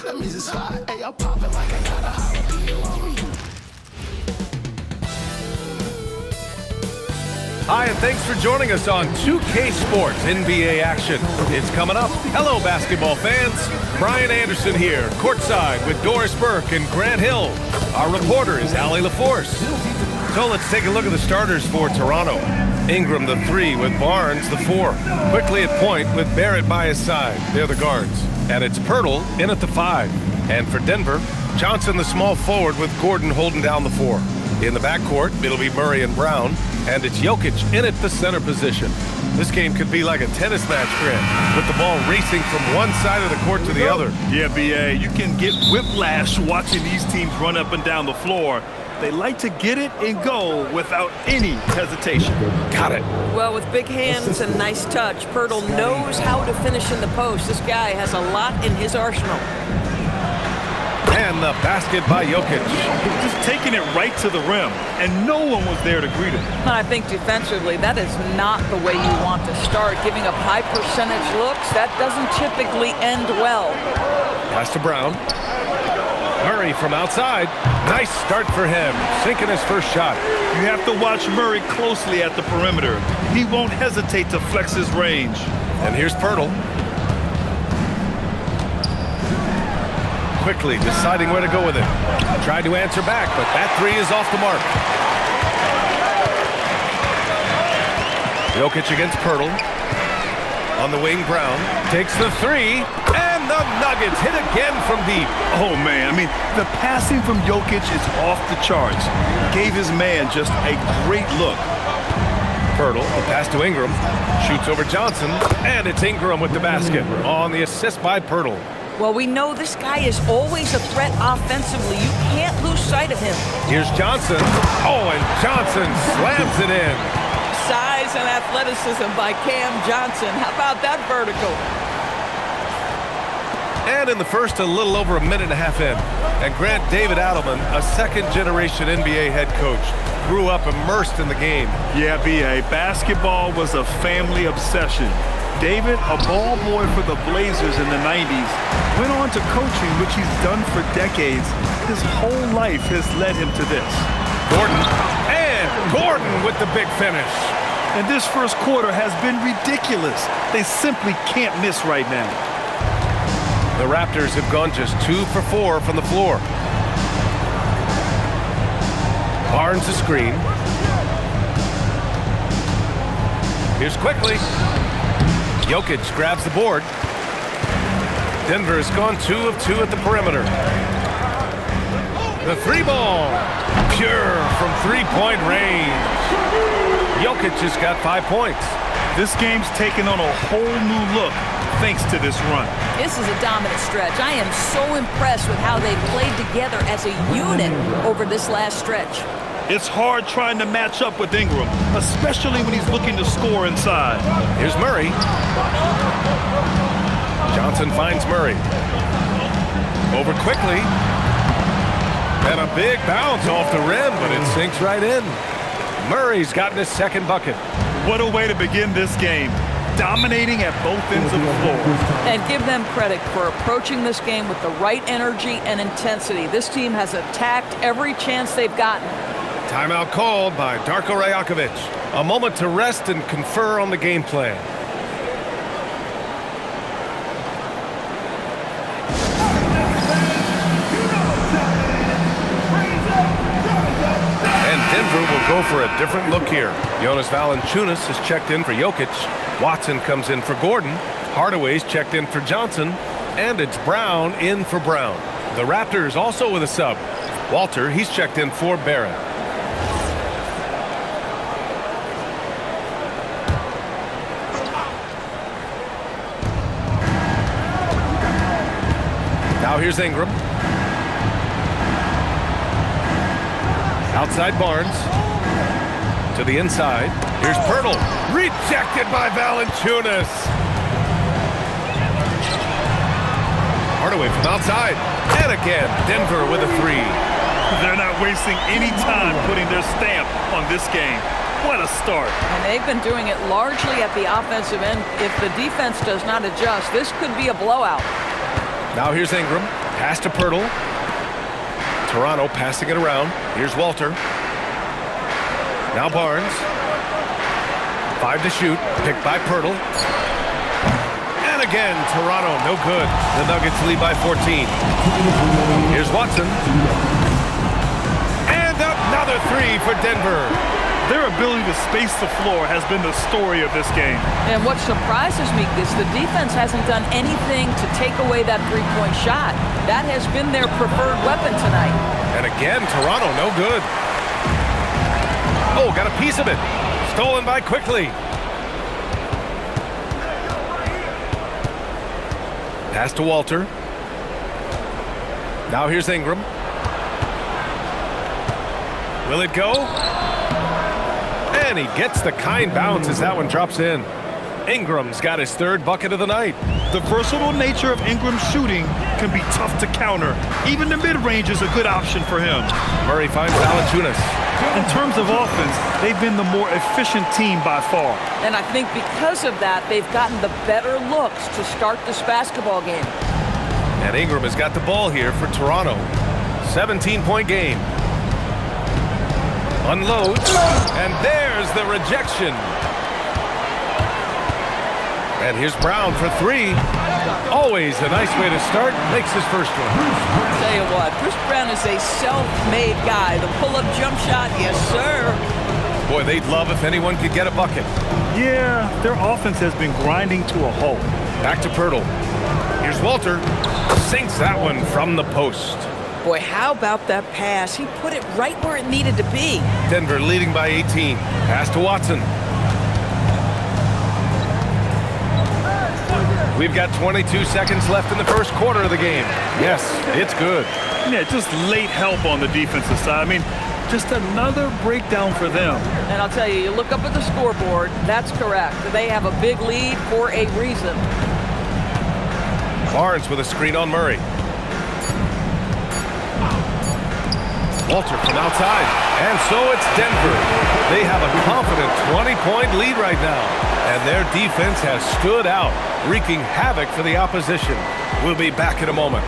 That means it's hot. Hey, I'm popping like I got a jalapeno on me. Hi, and thanks for joining us on 2K Sports NBA action. It's coming up. Hello, basketball fans. Brian Anderson here, courtside with Doris Burke and Grant Hill. Our reporter is Allie LaForce. So let's take a look at the starters for Toronto. Ingram, the 3, with Barnes, the 4. Quickly at point with Barrett by his side. They're the guards. And it's Pirtle in at the 5. And for Denver, Johnson, the small forward, with Gordon holding down the 4. In the backcourt, it'll be Murray and Brown. And it's Jokic in at the center position. This game could be like a tennis match, Grant, with the ball racing from one side of the court to the other. Yeah, B.A., you can get whiplash watching these teams run up and down the floor. They like to get it and go without any hesitation. Got it. Well, with big hands and nice touch, Pirtle knows how to finish in the post. This guy has a lot in his arsenal. And the basket by Jokic. Just taking it right to the rim, and no one was there to greet him. And I think defensively, that is not the way you want to start. Giving up high percentage looks, that doesn't typically end well. Pass to Brown. Murray from outside. Nice start for him, sinking his first shot. You have to watch Murray closely at the perimeter. He won't hesitate to flex his range. And here's Pirtle. Quickly deciding where to go with it. Tried to answer back, but that 3 is off the mark. Jokic against Pirtle. On the wing, Brown takes the 3, and the Nuggets hit again from deep. Oh, man, I mean, the passing from Jokic is off the charts. Gave his man just a great look. Pirtle, a pass to Ingram, shoots over Johnson, and it's Ingram with the basket on the assist by Pirtle. Well, we know this guy is always a threat offensively. You can't lose sight of him. Here's Johnson. Oh, and Johnson slams it in. Size and athleticism by Cam Johnson. How about that vertical? And in the first, a little over a minute and a half in. And Grant David Adelman, a second-generation NBA head coach, grew up immersed in the game. Yeah, B.A., basketball was a family obsession. David, a ball boy for the Blazers in the 90s, went on to coaching, which he's done for decades. His whole life has led him to this. Gordon with the big finish. And this first quarter has been ridiculous. They simply can't miss right now. The Raptors have gone just 2 for 4 from the floor. Barnes a screen. Here's quickly. Jokic grabs the board. Denver has gone 2 of 2 at the perimeter. The 3 ball. Pure from three-point range. Jokic has got 5 points. This game's taken on a whole new look thanks to this run. This is a dominant stretch. I am so impressed with how they played together as a unit over this last stretch. It's hard trying to match up with Ingram, especially when he's looking to score inside. Here's Murray. Johnson finds Murray. Over quickly. And a big bounce off the rim, but it sinks right in. Murray's gotten his second bucket. What a way to begin this game. Dominating at both ends of the floor. And give them credit for approaching this game with the right energy and intensity. This team has attacked every chance they've gotten. Timeout called by Darko Rajakovic. A moment to rest and confer on the game plan. And Denver will go for a different look here. Jonas Valanciunas has checked in for Jokic. Watson comes in for Gordon. Hardaway's checked in for Johnson. And it's Brown in for Brown. The Raptors also with a sub. Walter, he's checked in for Barrett. Now here's Ingram. Outside Barnes. To the inside. Here's Pirtle. Rejected by Valanciunas. Hardaway from outside. And again, Denver with a 3. They're not wasting any time putting their stamp on this game. What a start. And they've been doing it largely at the offensive end. If the defense does not adjust, this could be a blowout. Now here's Ingram. Pass to Pirtle. Toronto passing it around. Here's Walter. Now Barnes. 5 to shoot. Picked by Pirtle. And again, Toronto, no good. The Nuggets lead by 14. Here's Watson. And another 3 for Denver. Their ability to space the floor has been the story of this game. And what surprises me is the defense hasn't done anything to take away that three-point shot. That has been their preferred weapon tonight. And again, Toronto, no good. Oh, got a piece of it. Stolen by Quickly. Pass to Walter. Now here's Ingram. Will it go? And he gets the kind bounce as that one drops in. Ingram's got his 3rd bucket of the night. The versatile nature of Ingram's shooting can be tough to counter. Even the mid-range is a good option for him. Murray finds Valanciunas. In terms of offense, they've been the more efficient team by far. And I think because of that, they've gotten the better looks to start this basketball game. And Ingram has got the ball here for Toronto. 17-point game. Unloads, and there's the rejection. And here's Brown for 3. Always a nice way to start. Makes his first one. I'll tell you what, Bruce Brown is a self-made guy. The pull-up jump shot, yes, sir. Boy, they'd love if anyone could get a bucket. Yeah, their offense has been grinding to a halt. Back to Pirtle. Here's Walter. Sinks that one from the post. Boy, how about that pass? He put it right where it needed to be. Denver leading by 18. Pass to Watson. We've got 22 seconds left in the first quarter of the game. Yes, it's good. Yeah, just late help on the defensive side. I mean, just another breakdown for them. And I'll tell you, you look up at the scoreboard, that's correct. They have a big lead for a reason. Barnes with a screen on Murray. Walter from outside. And so it's Denver. They have a confident 20-point lead right now. And their defense has stood out, wreaking havoc for the opposition. We'll be back in a moment.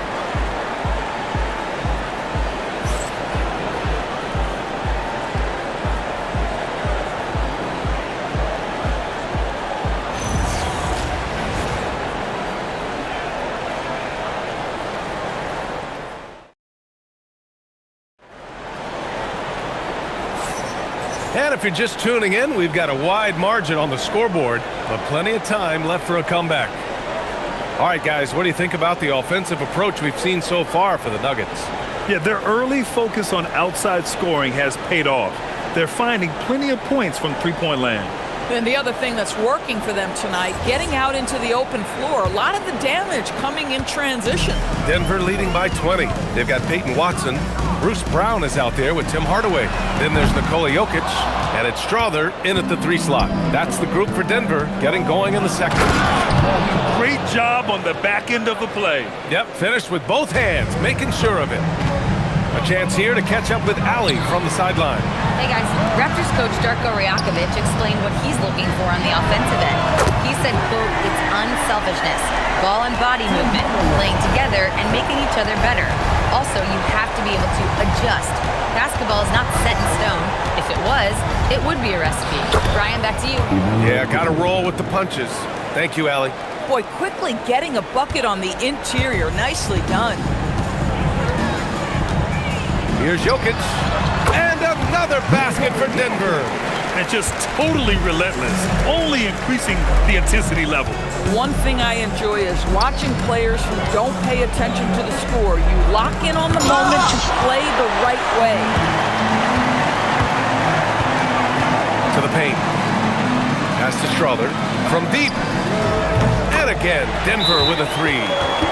And if you're just tuning in, we've got a wide margin on the scoreboard, but plenty of time left for a comeback. All right, guys, what do you think about the offensive approach we've seen so far for the Nuggets? Yeah, their early focus on outside scoring has paid off. They're finding plenty of points from three-point land. And the other thing that's working for them tonight, getting out into the open floor. A lot of the damage coming in transition. Denver leading by 20. They've got Peyton Watson. Bruce Brown is out there with Tim Hardaway. Then there's Nikola Jokic, and it's Strother in at the 3 slot. That's the group for Denver getting going in the second. Great job on the back end of the play. Yep, finished with both hands, making sure of it. A chance here to catch up with Allie from the sideline. Hey guys, Raptors coach Darko Rajakovic explained what he's looking for on the offensive end. He said, quote, it's unselfishness, ball and body movement, playing together and making each other better. Also, you have to be able to adjust. Basketball is not set in stone. If it was, it would be a recipe. Brian, back to you. Yeah, got to roll with the punches. Thank you, Allie. Boy, quickly getting a bucket on the interior. Nicely done. Here's Jokic. And another basket for Denver. And just totally relentless, only increasing the intensity level. One thing I enjoy is watching players who don't pay attention to the score. You lock in on the moment to play the right way. To the paint. Pass to Strother. From deep. And again, Denver with a 3.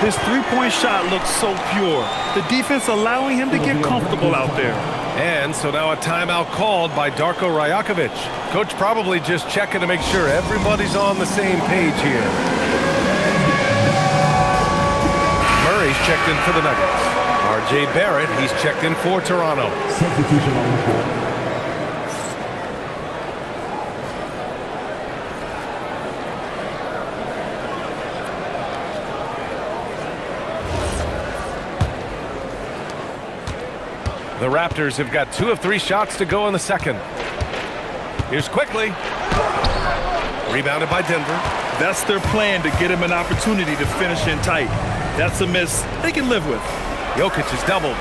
His three-point shot looks so pure. The defense allowing him to get comfortable out there. And so now a timeout called by Darko Rajakovic. Coach probably just checking to make sure everybody's on the same page here. Murray's checked in for the Nuggets. R.J. Barrett, he's checked in for Toronto. Substitution on the court. The Raptors have got 2 of 3 shots to go in the second. Here's quickly. Rebounded by Denver. That's their plan, to get him an opportunity to finish in tight. That's a miss they can live with. Jokic is doubled.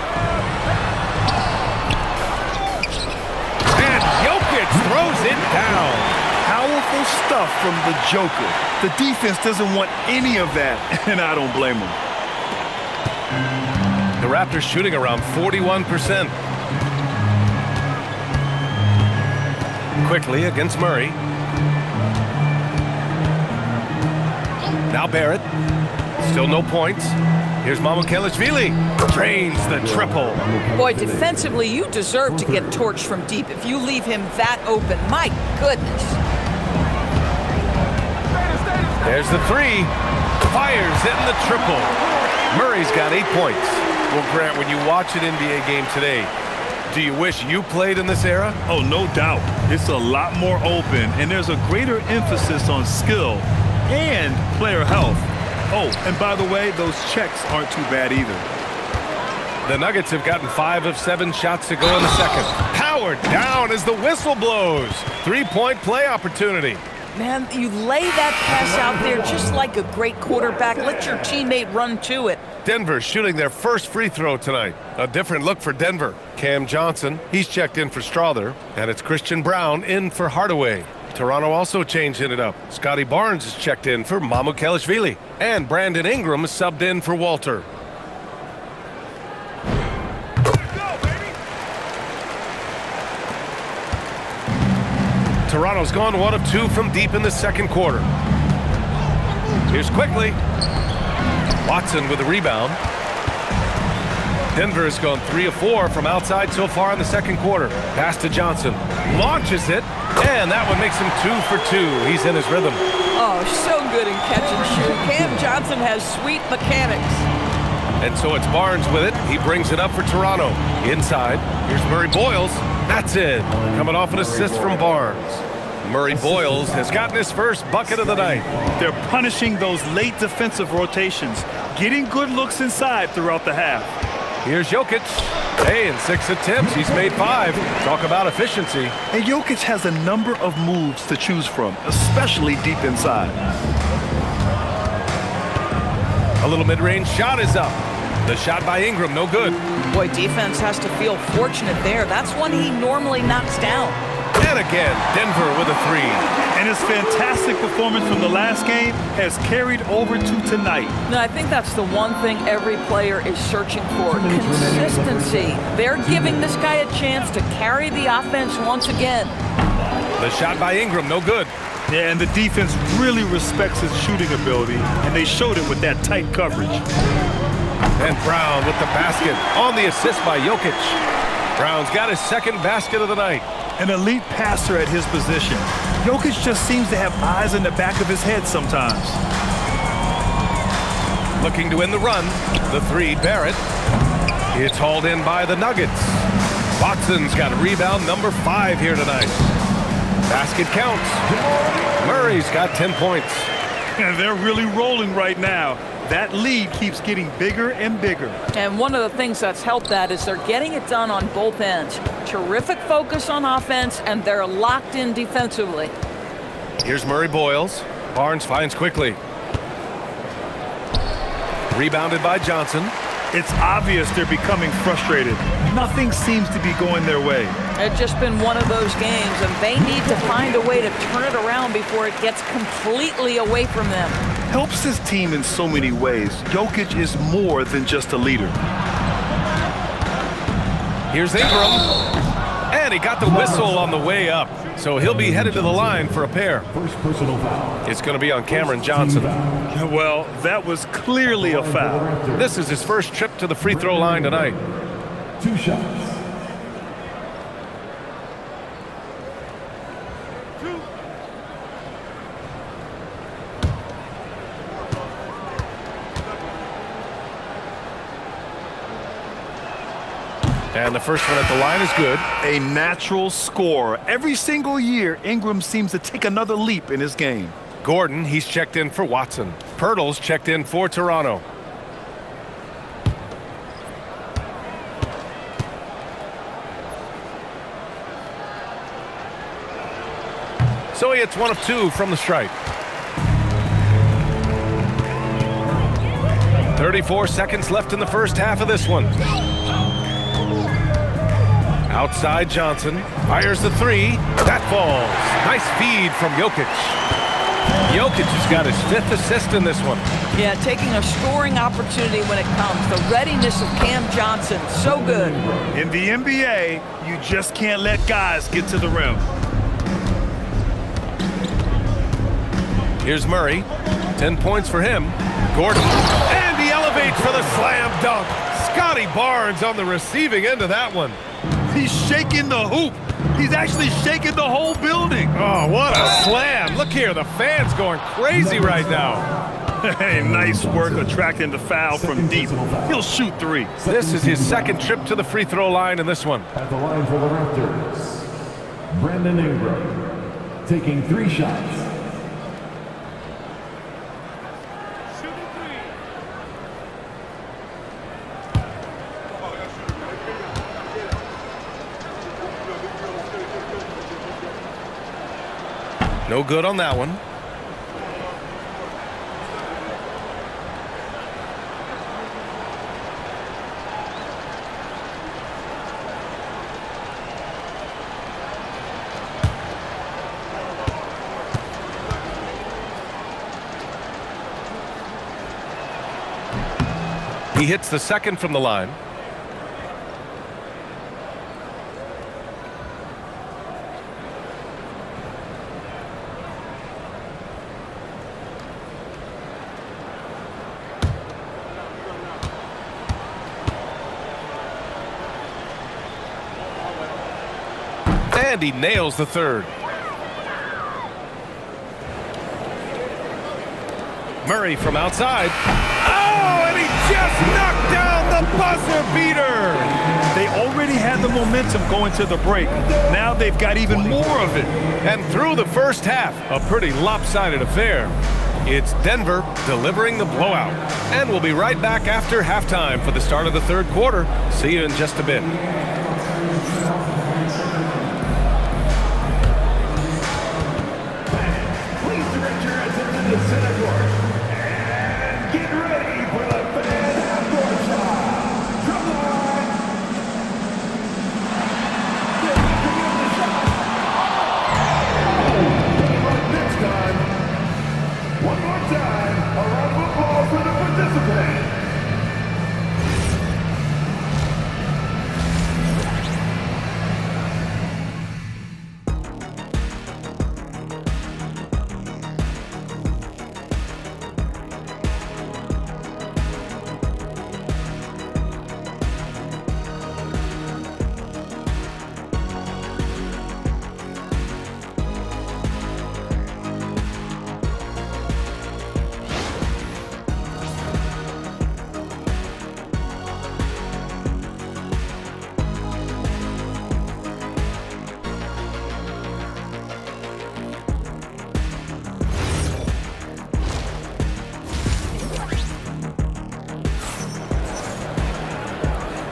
And Jokic throws it down. Powerful stuff from the Joker. The defense doesn't want any of that, and I don't blame them. The Raptors shooting around 41%. Quickly against Murray. Now Barrett. Still no points. Here's Mamukelashvili. Drains the triple. Boy, defensively, you deserve to get torched from deep if you leave him that open. My goodness. There's the 3. Fires in the triple. Murray's got 8 points. Well, Grant, when you watch an NBA game today, do you wish you played in this era? Oh, no doubt. It's a lot more open, and there's a greater emphasis on skill and player health. Oh, and by the way, those checks aren't too bad either. The Nuggets have gotten 5 of 7 shots to go in the second. Powered down as the whistle blows. 3-point play opportunity. Man, you lay that pass out there just like a great quarterback. Let your teammate run to it. Denver shooting their first free throw tonight. A different look for Denver. Cam Johnson, he's checked in for Strother, and it's Christian Brown in for Hardaway. Toronto also changing it up. Scotty Barnes is checked in for Mamukelashvili, and Brandon Ingram is subbed in for Walter. Toronto's gone 1 of 2 from deep in the second quarter. Here's quickly. Watson with a rebound. Denver has gone 3 of 4 from outside so far in the second quarter. Pass to Johnson. Launches it, and that one makes him 2 for 2. He's in his rhythm. Oh, so good in catch and shoot. Cam Johnson has sweet mechanics. And so it's Barnes with it. He brings it up for Toronto. Inside, here's Murray Boyles. That's it. Coming off an assist from Barnes. Murray Boyles has gotten his first bucket of the night. They're punishing those late defensive rotations, getting good looks inside throughout the half. Here's Jokic. Hey, in 6 attempts, he's made 5. Talk about efficiency. And Jokic has a number of moves to choose from, especially deep inside. A little mid-range shot is up. The shot by Ingram, no good. Boy, defense has to feel fortunate there. That's one he normally knocks down. And again, Denver with a 3. And his fantastic performance from the last game has carried over to tonight. Now, I think that's the one thing every player is searching for, consistency. They're giving this guy a chance to carry the offense once again. The shot by Ingram, no good. Yeah, and the defense really respects his shooting ability, and they showed it with that tight coverage. And Brown with the basket on the assist by Jokic. Brown's got his second basket of the night. An elite passer at his position. Jokic just seems to have eyes in the back of his head sometimes. Looking to win the run. The 3, Barrett. It's hauled in by the Nuggets. Watson's got a rebound number 5 here tonight. Basket counts. Murray's got 10 points. And they're really rolling right now. That lead keeps getting bigger and bigger. And one of the things that's helped that is they're getting it done on both ends. Terrific focus on offense, and they're locked in defensively. Here's Murray Boyles. Barnes finds quickly. Rebounded by Johnson. It's obvious they're becoming frustrated. Nothing seems to be going their way. It's just been one of those games, and they need to find a way to turn it around before it gets completely away from them. Helps his team in so many ways. Jokic is more than just a leader. Here's Ingram. And he got the whistle on the way up. So he'll be headed to the line for a pair. First personal foul. It's going to be on Cameron Johnson. Well, that was clearly a foul. This is his first trip to the free throw line tonight. 2 shots. And the first one at the line is good. A natural scorer. Every single year, Ingram seems to take another leap in his game. Gordon, he's checked in for Watson. Pirtle's checked in for Toronto. so he hits 1 of 2 from the strike. 34 seconds left in the first half of this one. Outside Johnson, fires the 3, that falls. Nice feed from Jokic. Jokic has got his 5th assist in this one. Yeah, taking a scoring opportunity when it comes. The readiness of Cam Johnson, so good. In the NBA, you just can't let guys get to the rim. Here's Murray, 10 points for him. Gordon, and he elevates for the slam dunk. Scotty Barnes on the receiving end of that one. He's shaking the hoop. He's actually shaking the whole building. Oh, what a slam. Look here, the fans going crazy right now. Hey, nice work attracting the foul from deep. He'll shoot 3. This is his 2nd trip to the free throw line in this one. At the line for the Raptors, Brandon Ingram, taking 3 shots. No good on that one. He hits the 2nd from the line. And he nails the 3rd. Murray from outside. Oh, and he just knocked down the buzzer beater. They already had the momentum going to the break. Now they've got even more of it. And through the first half, a pretty lopsided affair. It's Denver delivering the blowout. And we'll be right back after halftime for the start of the 3rd quarter. See you in just a bit. The center court. And get ready for the fan half-court shot. From the line. The shot. But next time, one more time, a round of applause for the participant.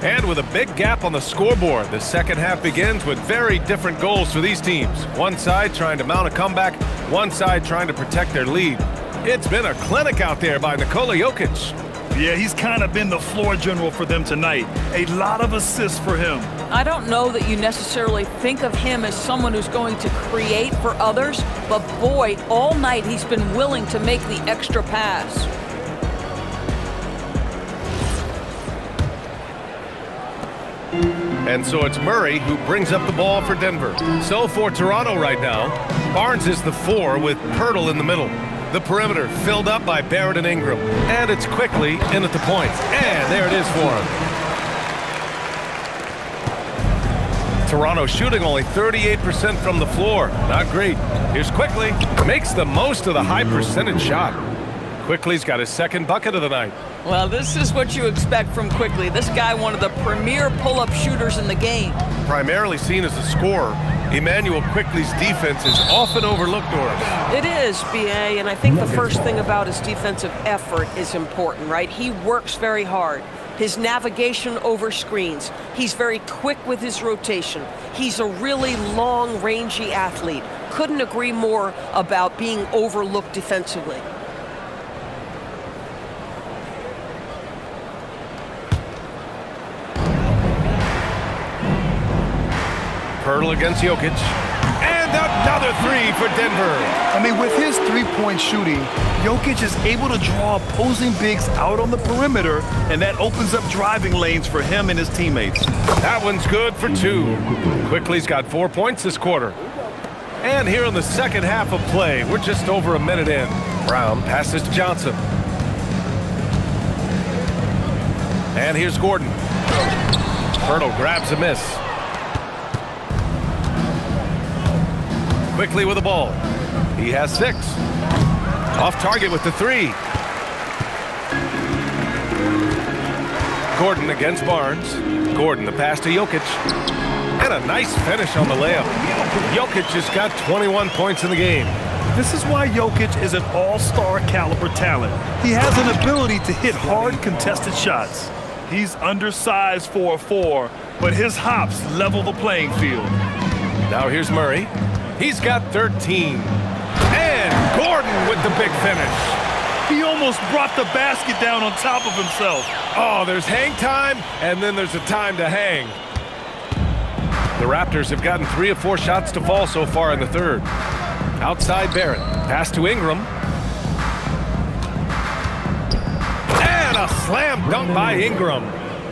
And with a big gap on the scoreboard, the second half begins with very different goals for these teams. One side trying to mount a comeback, one side trying to protect their lead. It's been a clinic out there by Nikola Jokic. Yeah, he's kind of been the floor general for them tonight. A lot of assists for him. I don't know that you necessarily think of him as someone who's going to create for others, but boy, all night he's been willing to make the extra pass. And so it's Murray who brings up the ball for Denver. So for Toronto right now, Barnes is the 4 with Pirtle in the middle. The perimeter filled up by Barrett and Ingram. And it's quickly in at the point. And there it is for him. Toronto shooting only 38% from the floor. Not great. Here's Quickly. Makes the most of the high percentage shot. Quickly's got his 2nd bucket of the night. Well, this is what you expect from Quickly. This guy, one of the premier pull-up shooters in the game. Primarily seen as a scorer, Emmanuel Quickly's defense is often overlooked, Doris. It is, B.A., and I think the first thing about his defensive effort is important, right? He works very hard. His navigation over screens. He's very quick with his rotation. He's a really long, rangy athlete. couldn't agree more about being overlooked defensively. Hurdle against Jokic. And another three for Denver. I mean, with his three-point shooting, Jokic is able to draw opposing bigs out on the perimeter, and that opens up driving lanes for him and his teammates. That one's good for two. Quickly's got 4 points this quarter. And here in the second half of play, we're just over a minute in. Brown passes to Johnson. And here's Gordon. Hurdle grabs a miss. Quickly with the ball. He has 6. Off target with the 3. Gordon against Barnes. Gordon the pass to Jokic. And a nice finish on the layup. Jokic just got 21 points in the game. This is why Jokic is an all-star caliber talent. He has an ability to hit hard contested shots. He's undersized for a 4, but his hops level the playing field. Now here's Murray. He's got 13. And Gordon with the big finish. He almost brought the basket down on top of himself. Oh, there's hang time, and then there's a time to hang. The Raptors have gotten 3 of 4 shots to fall so far in the third. Outside Barrett. Pass to Ingram. And a slam dunk by Ingram.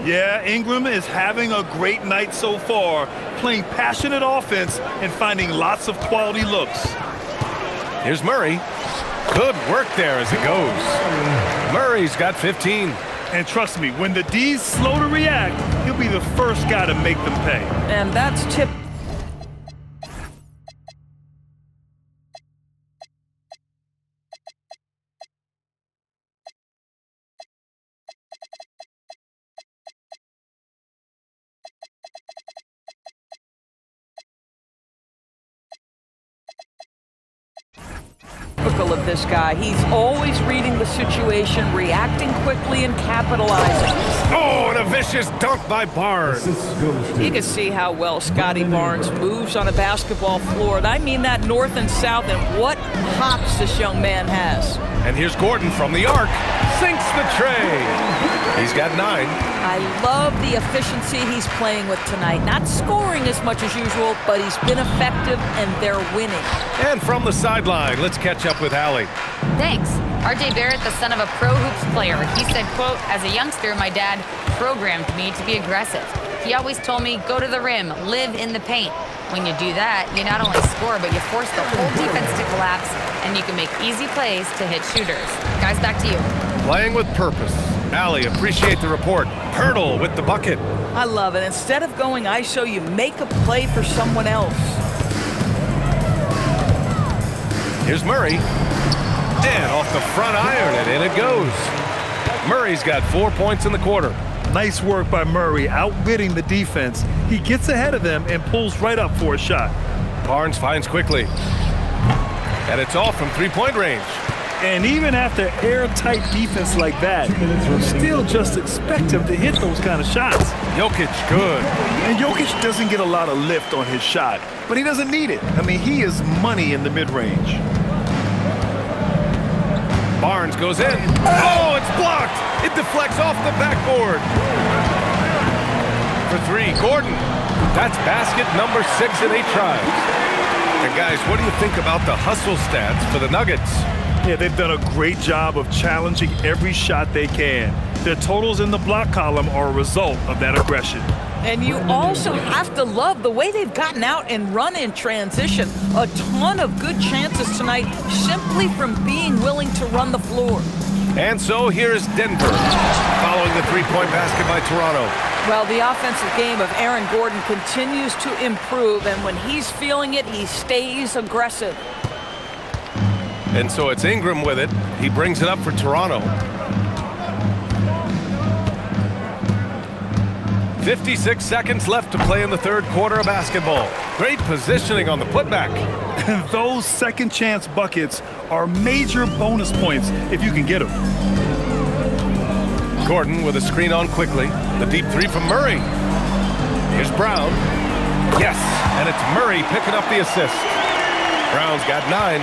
Yeah, Ingram is having a great night so far, playing passionate offense and finding lots of quality looks. Here's Murray. Good work there as it goes. Murray's got 15. And trust me, when the D's slow to react, he'll be the first guy to make them pay. And that's tip. Typical of this guy. He's always reading the situation, reacting quickly and capitalizing. Oh, and a vicious dunk by Barnes. You can see how well Scotty Barnes moves on a basketball floor. And I mean that north and south, and what hops this young man has. And here's Gordon from the arc. Sinks the tray. He's got 9. I love the efficiency he's playing with tonight. Not scoring as much as usual, but he's been effective, and they're winning. And from the sideline, let's catch up with Allie. Thanks. RJ Barrett, the son of a pro hoops player. He said, quote, "As a youngster, my dad programmed me to be aggressive. He always told me, go to the rim, live in the paint. When you do that, you not only score, but you force the whole defense to collapse, and you can make easy plays to hit shooters." Guys, back to you. Playing with purpose. Allie, appreciate the report. Hurdle with the bucket. I love it. Instead of going ISO, you make a play for someone else. Here's Murray. And off the front iron, and in it goes. Murray's got 4 points in the quarter. Nice work by Murray, outbidding the defense. He gets ahead of them and pulls right up for a shot. Barnes finds quickly. And it's off from three-point range. And even after airtight defense like that, you still just expect him to hit those kind of shots. Jokic, good. And Jokic doesn't get a lot of lift on his shot, but he doesn't need it. I mean, he is money in the mid-range. Barnes goes in. Oh, it's blocked. It deflects off the backboard. For 3, Gordon. That's basket number 6 in 8 tries. And guys, what do you think about the hustle stats for the Nuggets? Yeah, they've done a great job of challenging every shot they can. Their totals in the block column are a result of that aggression. And you also have to love the way they've gotten out and run in transition. A ton of good chances tonight simply from being willing to run the floor. And so here's Denver, following the three-point basket by Toronto. Well, the offensive game of Aaron Gordon continues to improve, and when he's feeling it, he stays aggressive. And so it's Ingram with it. He brings it up for Toronto. 56 seconds left to play in the third quarter of basketball. Great positioning on the putback. Those second chance buckets are major bonus points if you can get them. Gordon with a screen on quickly. The deep 3 from Murray. Here's Brown. Yes, and it's Murray picking up the assist. Brown's got 9.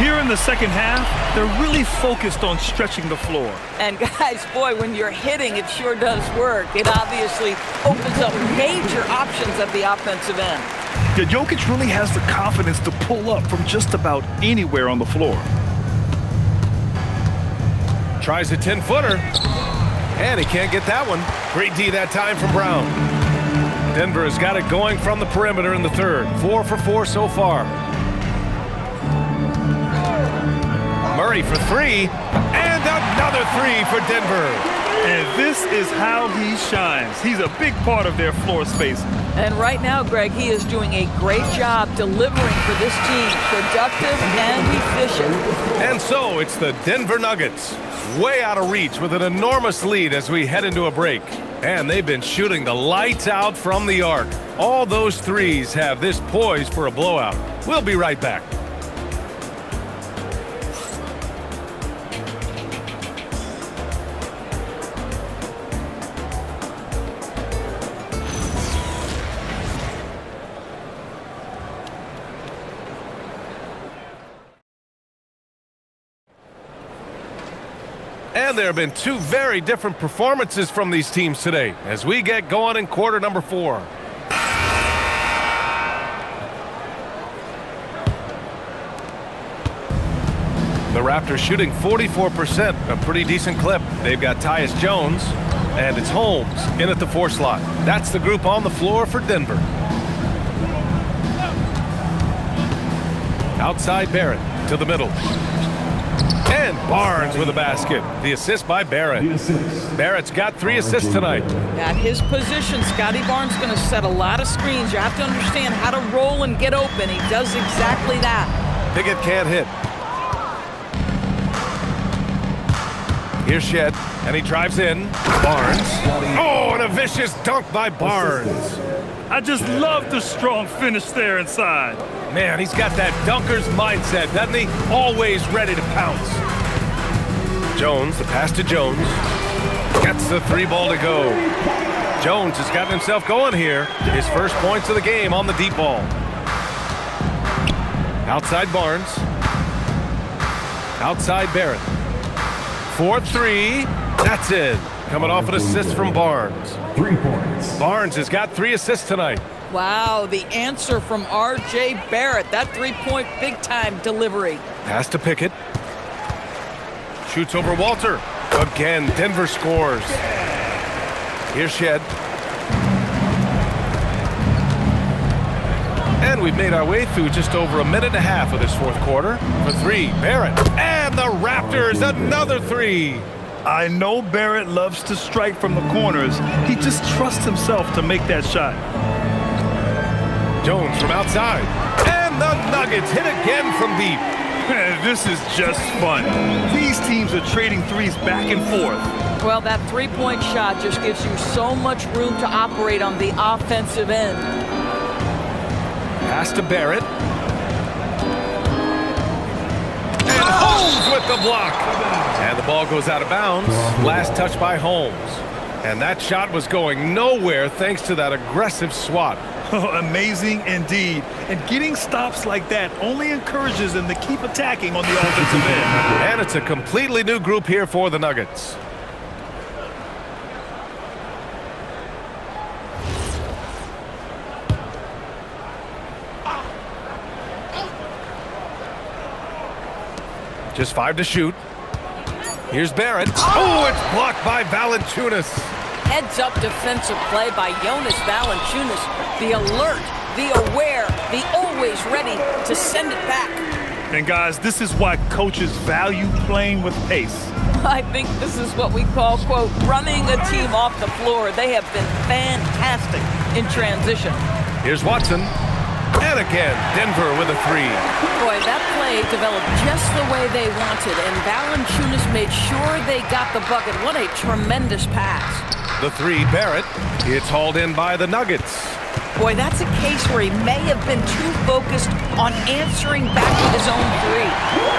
Here in the second half, they're really focused on stretching the floor. And guys, boy, when you're hitting, it sure does work. It obviously opens up major options at the offensive end. Yeah, Jokic really has the confidence to pull up from just about anywhere on the floor. Tries a 10-footer. And he can't get that one. Great D that time from Brown. Denver has got it going from the perimeter in the third. 4 for 4 so far. Murray for 3. And another 3 for Denver. And this is how he shines. He's a big part of their floor space. And right now, Greg, he is doing a great job delivering for this team. Productive and efficient. And so it's the Denver Nuggets. Way out of reach with an enormous lead as we head into a break. And they've been shooting the lights out from the arc. All those threes have this poised for a blowout. We'll be right back. And there have been 2 very different performances from these teams today as we get going in quarter number 4. The Raptors shooting 44%, a pretty decent clip. They've got Tyus Jones, and it's Holmes in at the 4 slot. That's the group on the floor for Denver. Outside Barrett to the middle. And Barnes with a basket. The assist by Barrett. Barrett's got 3 assists tonight. At his position, Scotty Barnes is going to set a lot of screens. You have to understand how to roll and get open. He does exactly that. Pickett can't hit. Here's Shed, and he drives in. Barnes. Oh, and a vicious dunk by Barnes. I just love the strong finish there inside. Man, he's got that dunker's mindset, doesn't he? Always ready to pounce. Jones, the pass to Jones. Gets the 3 ball to go. Jones has gotten himself going here. His first points of the game on the deep ball. Outside Barnes. Outside Barrett. 4-3. That's it. Coming off an assist from Barnes. 3 points. Barnes has got 3 assists tonight. Wow, the answer from R.J. Barrett. That 3-point big-time delivery. Pass to Pickett. Shoots over Walter. Again, Denver scores. Here's Shed. And we've made our way through just over a minute and a half of this 4th quarter. For 3, Barrett. And the Raptors, another 3. I know Barrett loves to strike from the corners. He just trusts himself to make that shot. Jones from outside. And the Nuggets hit again from deep. This is just fun. These teams are trading threes back and forth. Well, that 3-point shot just gives you so much room to operate on the offensive end. Pass to Barrett. And Holmes with the block. And the ball goes out of bounds. Last touch by Holmes. And that shot was going nowhere thanks to that aggressive swat. Amazing indeed. And getting stops like that only encourages them to keep attacking on the offensive end. And it's a completely new group here for the Nuggets. Just 5 to shoot. Here's Barrett. Oh, it's blocked by Valanciunas. Heads-up defensive play by Jonas Valanciunas. The alert, the aware, the always ready to send it back. And guys, this is why coaches value playing with pace. I think this is what we call, quote, running a team off the floor. They have been fantastic in transition. Here's Watson. And again, Denver with a 3. Boy, that play developed just the way they wanted, and Valanciunas made sure they got the bucket. What a tremendous pass. The 3, Barrett. It's hauled in by the Nuggets. Boy, that's a case where he may have been too focused on answering back with his own 3.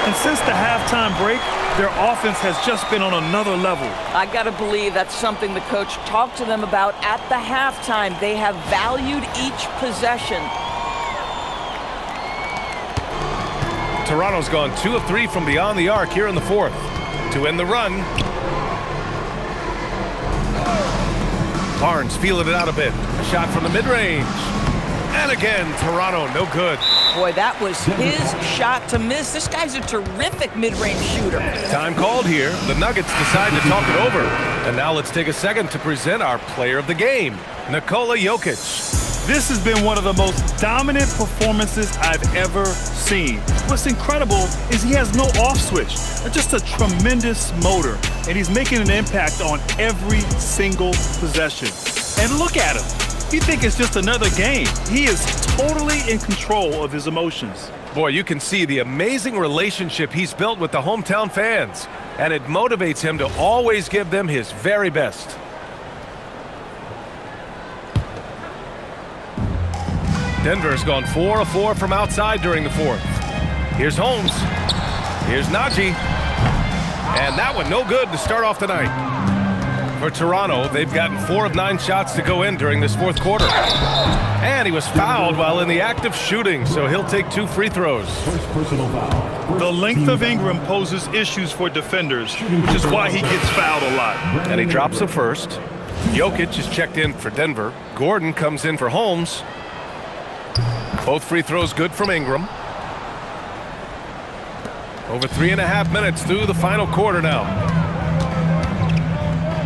And since the halftime break, their offense has just been on another level. I got to believe that's something the coach talked to them about at the halftime. They have valued each possession. Toronto's gone 2 of 3 from beyond the arc here in the fourth. To end the run, Barnes feeling it out a bit. A shot from the mid-range. And again, Toronto, no good. Boy, that was his shot to miss. This guy's a terrific mid-range shooter. Time called here. The Nuggets decide to talk it over. And now let's take a second to present our player of the game, Nikola Jokic. This has been one of the most dominant performances I've ever seen. What's incredible is he has no off switch, just a tremendous motor, and he's making an impact on every single possession. And look at him. You think it's just another game. He is totally in control of his emotions. Boy, you can see the amazing relationship he's built with the hometown fans, and it motivates him to always give them his very best. Denver's gone 4 of 4 from outside during the fourth. Here's Holmes. Here's Najee. And that one no good to start off the night. For Toronto, they've gotten 4 of 9 shots to go in during this fourth quarter. And he was fouled while in the act of shooting, so he'll take 2 free throws. First personal foul. The length of Ingram poses issues for defenders, which is why he gets fouled a lot. And he drops the first. Jokic is checked in for Denver. Gordon comes in for Holmes. Both free throws good from Ingram. Over 3.5 minutes through the final quarter now.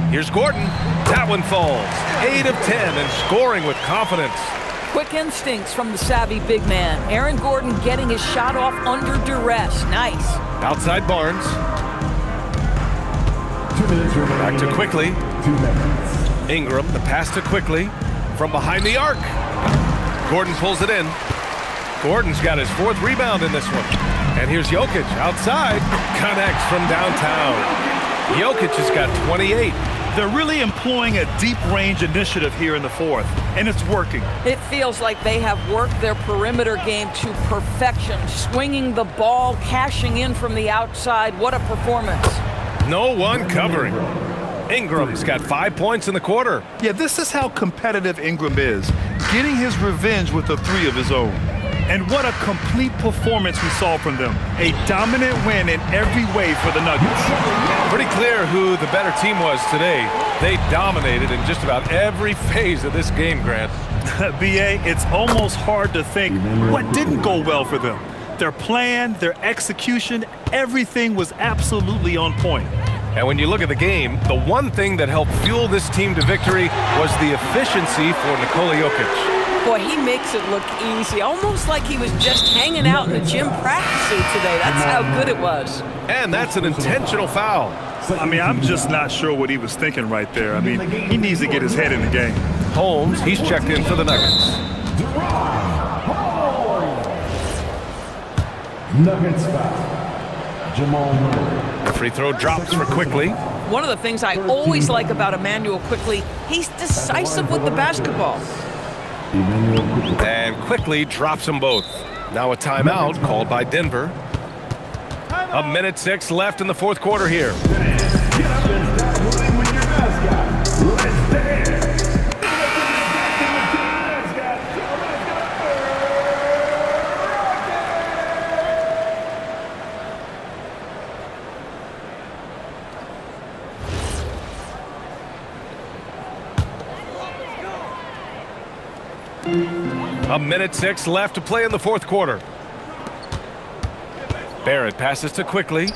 Here's Gordon. That one falls. 8 of 10 and scoring with confidence. Quick instincts from the savvy big man. Aaron Gordon getting his shot off under duress. Nice. Outside Barnes. 2 minutes remaining. Back to Quickly. 2 minutes. Ingram, the pass to Quickly from behind the arc. Gordon pulls it in. Gordon's got his 4th rebound in this one. And here's Jokic outside. Connects from downtown. Jokic has got 28. They're really employing a deep-range initiative here in the fourth, and it's working. It feels like they have worked their perimeter game to perfection, swinging the ball, cashing in from the outside. What a performance. No one covering. Ingram's got 5 points in the quarter. Yeah, this is how competitive Ingram is, getting his revenge with a 3 of his own. And what a complete performance we saw from them. A dominant win in every way for the Nuggets. Pretty clear who the better team was today. They dominated in just about every phase of this game, Grant. B.A., it's almost hard to think what didn't go well for them. Their plan, their execution, everything was absolutely on point. And when you look at the game, the one thing that helped fuel this team to victory was the efficiency for Nikola Jokic. Boy, he makes it look easy, almost like he was just hanging out in the gym practicing today. That's how good it was. And that's an intentional foul. I mean, I'm just not sure what he was thinking right there. I mean, he needs to get his head in the game. Holmes, he's checked in for the Nuggets. Nuggets foul. Jamal Murray. The free throw drops for Quickly. One of the things I always like about Emmanuel Quickly, he's decisive with the basketball. And Quickly drops them both. Now a timeout called by Denver. 1:06 left in the fourth quarter here. Get up and start running with your mascot. Let's dance. A 1:06 left to play in the fourth quarter. Barrett passes to Quickly.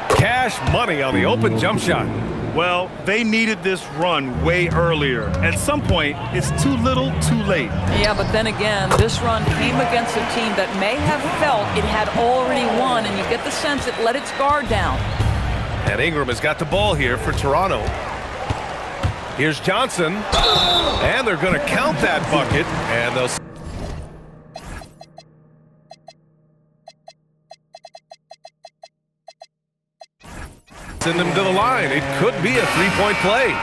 Cash money on the open jump shot. Well, they needed this run way earlier. At some point, it's too little, too late. Yeah, but then again, this run came against a team that may have felt it had already won, and you get the sense it let its guard down. And Ingram has got the ball here for Toronto. Here's Johnson. And they're going to count that bucket, and they'll send them to the line. It could be a three-point play.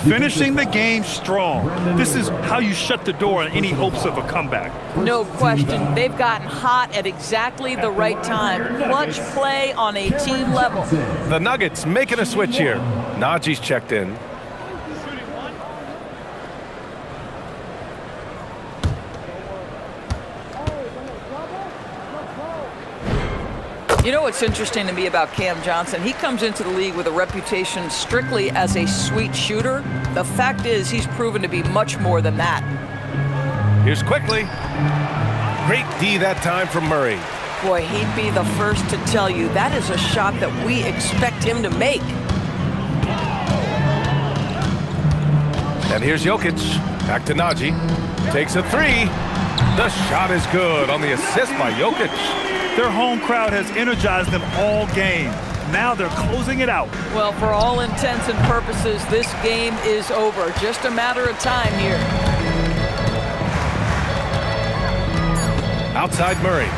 Finishing the game strong. This is how you shut the door on any hopes of a comeback. No question. They've gotten hot at exactly the right time. Clutch play on a team level. The Nuggets making a switch here. Najee's checked in. You know what's interesting to me about Cam Johnson? He comes into the league with a reputation strictly as a sweet shooter. The fact is he's proven to be much more than that. Here's quickly. Great D that time from Murray. Boy, he'd be the first to tell you that is a shot that we expect him to make. And here's Jokic. Back to Najee. Takes a three. The shot is good on the assist by Jokic. Their home crowd has energized them all game. Now they're closing it out. Well, for all intents and purposes, this game is over. Just a matter of time here. Outside Murray.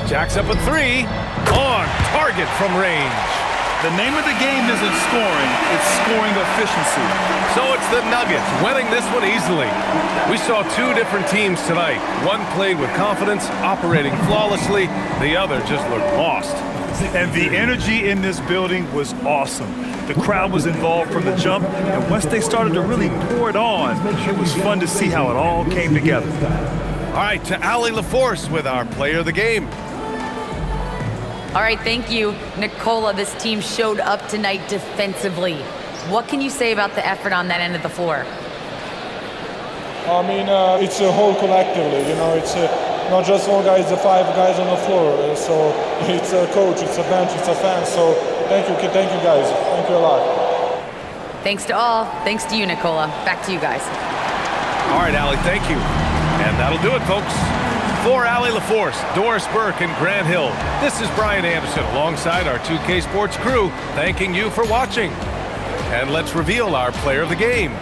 Jacks up a three. On target from range. The name of the game isn't scoring, it's scoring efficiency. So it's the Nuggets winning this one easily. We saw two different teams tonight. One played with confidence, operating flawlessly. The other just looked lost. And the energy in this building was awesome. The crowd was involved from the jump, and once they started to really pour it on, it was fun to see how it all came together. All right, to Allie LaForce with our player of the game. All right, thank you, Nicola. This team showed up tonight defensively. What can you say about the effort on that end of the floor? I mean, it's a whole collectively, you know, it's not just one guy, it's the 5 guys on the floor. So it's a coach, it's a bench, it's a fan. So thank you guys. Thank you a lot. Thanks to all. Thanks to you, Nicola. Back to you guys. All right, Allie, thank you. And that'll do it, folks. For Allie LaForce, Doris Burke, and Grant Hill, this is Brian Anderson alongside our 2K Sports crew, thanking you for watching. And let's reveal our player of the game,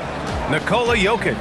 Nikola Jokic.